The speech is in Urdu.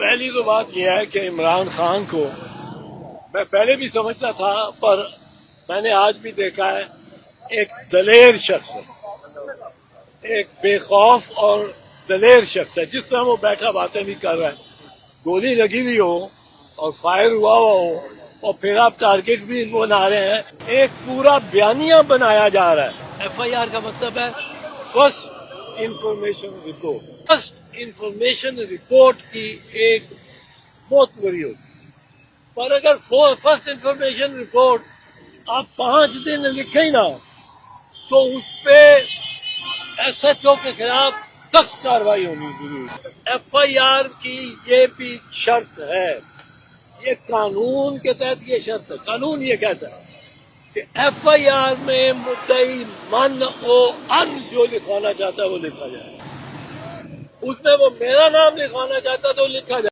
پہلی تو بات یہ ہے کہ عمران خان کو میں پہلے بھی سمجھتا تھا، پر میں نے آج بھی دیکھا ہے ایک دلیر شخص ہے، ایک بے خوف اور دلیر شخص ہے. جس طرح وہ بیٹھا باتیں بھی کر رہا ہے، گولی لگی ہوئی ہو اور فائر ہوا ہو اور پھر آپ ٹارگیٹ بھی بنا رہے ہیں. ایک پورا بیانیہ بنایا جا رہا ہے. ایف آئی آر کا مطلب ہے first information report. First information report کی ایک بہت بڑی ہوتی ہے، پر اگر فرسٹ انفارمیشن رپورٹ آپ 5 دن لکھیں ہی نہ تو اس پہ ایس ایچ او کے خلاف سخت کارروائی ہونی ضروری ہے. ایف آئی آر کی یہ بھی شرط ہے، یہ قانون کے تحت یہ شرط ہے. قانون یہ کہتا ہے کہ ایف آئی آر میں مدعی من و ان جو لکھوانا چاہتا ہے وہ لکھا جائے. اس میں وہ میرا نام لکھوانا چاہتا تو لکھا جائے.